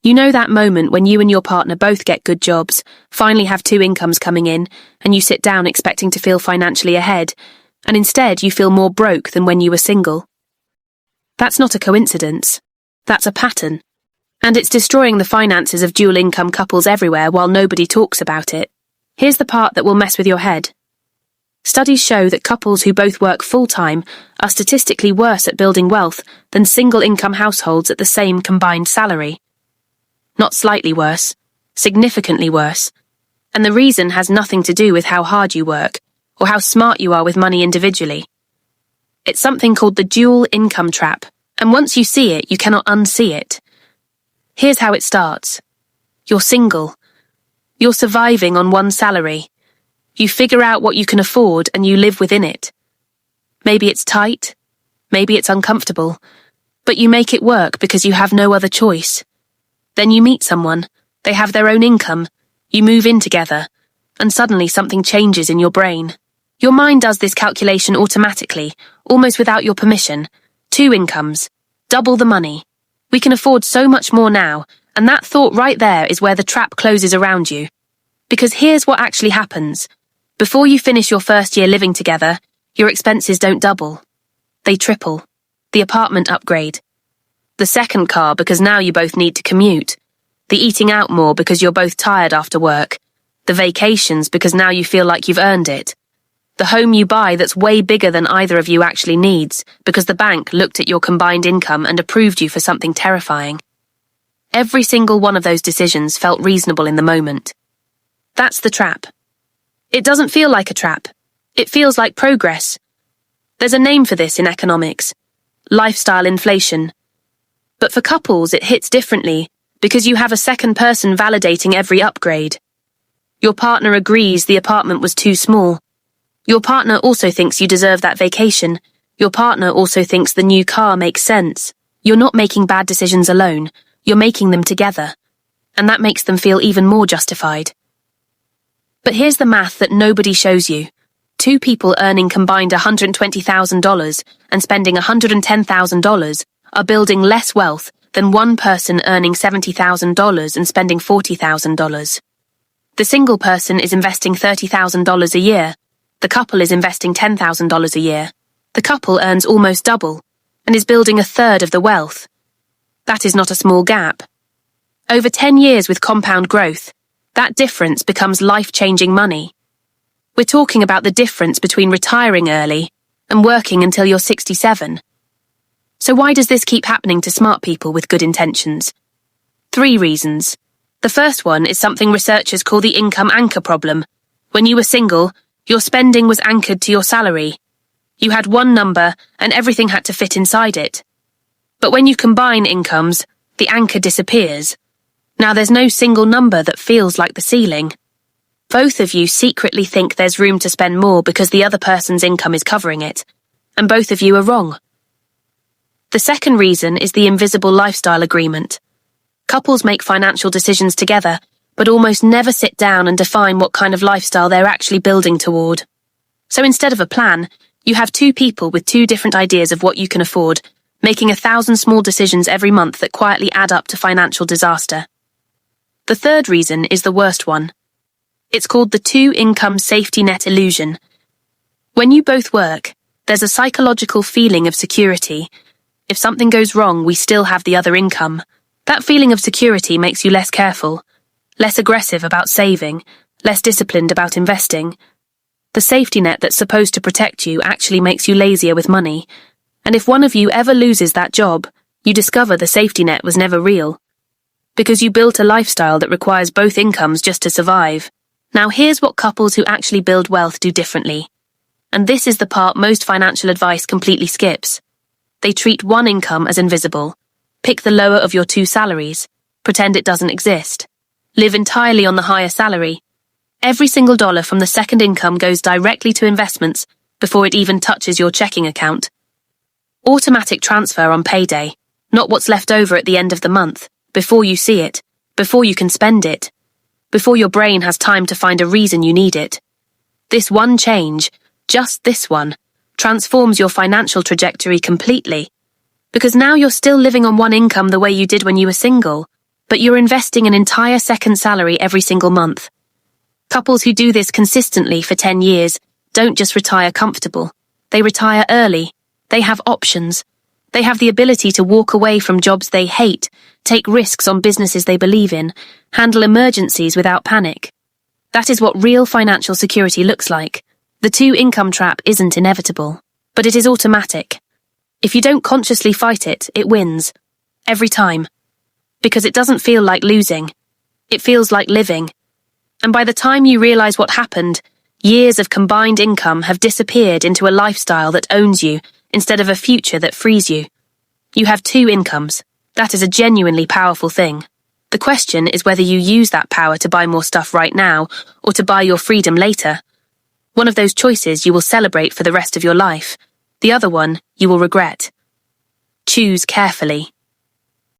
You know that moment when you and your partner both get good jobs, finally have two incomes coming in, and you sit down expecting to feel financially ahead, and instead you feel more broke than when you were single. That's not a coincidence. That's a pattern. And it's destroying the finances of dual-income couples everywhere while nobody talks about it. Here's the part that will mess with your head. Studies show that couples who both work full-time are statistically worse at building wealth than single-income households at the same combined salary. Not slightly worse, significantly worse. And the reason has nothing to do with how hard you work or how smart you are with money individually. It's something called the dual income trap, and once you see it, you cannot unsee it. Here's how it starts. You're single. You're surviving on one salary. You figure out what you can afford and you live within it. Maybe it's tight, maybe it's uncomfortable, but you make it work because you have no other choice. Then you meet someone, they have their own income, you move in together, and suddenly something changes in your brain. Your mind does this calculation automatically, almost without your permission. 2 incomes, double the money. We can afford so much more now, and that thought right there is where the trap closes around you. Because here's what actually happens. Before you finish your first year living together, your expenses don't double. They triple. The apartment upgrade. The second car because now you both need to commute. The eating out more because you're both tired after work. The vacations because now you feel like you've earned it. The home you buy that's way bigger than either of you actually needs because the bank looked at your combined income and approved you for something terrifying. Every single one of those decisions felt reasonable in the moment. That's the trap. It doesn't feel like a trap. It feels like progress. There's a name for this in economics. Lifestyle inflation. But for couples, it hits differently because you have a second person validating every upgrade. Your partner agrees the apartment was too small. Your partner also thinks you deserve that vacation. Your partner also thinks the new car makes sense. You're not making bad decisions alone. You're making them together. And that makes them feel even more justified. But here's the math that nobody shows you. 2 people earning combined $120,000 and spending $110,000 are building less wealth than one person earning $70,000 and spending $40,000. The single person is investing $30,000 a year. The couple is investing $10,000 a year. The couple earns almost double and is building a third of the wealth. That is not a small gap. Over 10 years with compound growth, that difference becomes life-changing money. We're talking about the difference between retiring early and working until you're 67. So why does this keep happening to smart people with good intentions? 3 reasons. The first one is something researchers call the income anchor problem. When you were single, your spending was anchored to your salary. You had one number and everything had to fit inside it. But when you combine incomes, the anchor disappears. Now there's no single number that feels like the ceiling. Both of you secretly think there's room to spend more because the other person's income is covering it. And both of you are wrong. The second reason is the invisible lifestyle agreement. Couples make financial decisions together, but almost never sit down and define what kind of lifestyle they're actually building toward. So instead of a plan, you have 2 people with 2 different ideas of what you can afford, making 1,000 small decisions every month that quietly add up to financial disaster. The third reason is the worst one. It's called the 2-income safety net illusion. When you both work, there's a psychological feeling of security. If something goes wrong, we still have the other income. That feeling of security makes you less careful, less aggressive about saving, less disciplined about investing. The safety net that's supposed to protect you actually makes you lazier with money. And if one of you ever loses that job, you discover the safety net was never real. Because you built a lifestyle that requires both incomes just to survive. Now here's what couples who actually build wealth do differently. And this is the part most financial advice completely skips. They treat one income as invisible. Pick the lower of your 2 salaries. Pretend it doesn't exist. Live entirely on the higher salary. Every single dollar from the second income goes directly to investments before it even touches your checking account. Automatic transfer on payday, not what's left over at the end of the month, before you see it, before you can spend it, before your brain has time to find a reason you need it. This one change, just this one, transforms your financial trajectory completely. Because now you're still living on one income the way you did when you were single, but you're investing an entire second salary every single month. Couples who do this consistently for 10 years don't just retire comfortable. They retire early. They have options. They have the ability to walk away from jobs they hate, take risks on businesses they believe in, handle emergencies without panic. That is what real financial security looks like. The two-income trap isn't inevitable, but it is automatic. If you don't consciously fight it, it wins. Every time. Because it doesn't feel like losing. It feels like living. And by the time you realize what happened, years of combined income have disappeared into a lifestyle that owns you instead of a future that frees you. You have two incomes. That is a genuinely powerful thing. The question is whether you use that power to buy more stuff right now or to buy your freedom later. One of those choices you will celebrate for the rest of your life. The other one you will regret. Choose carefully.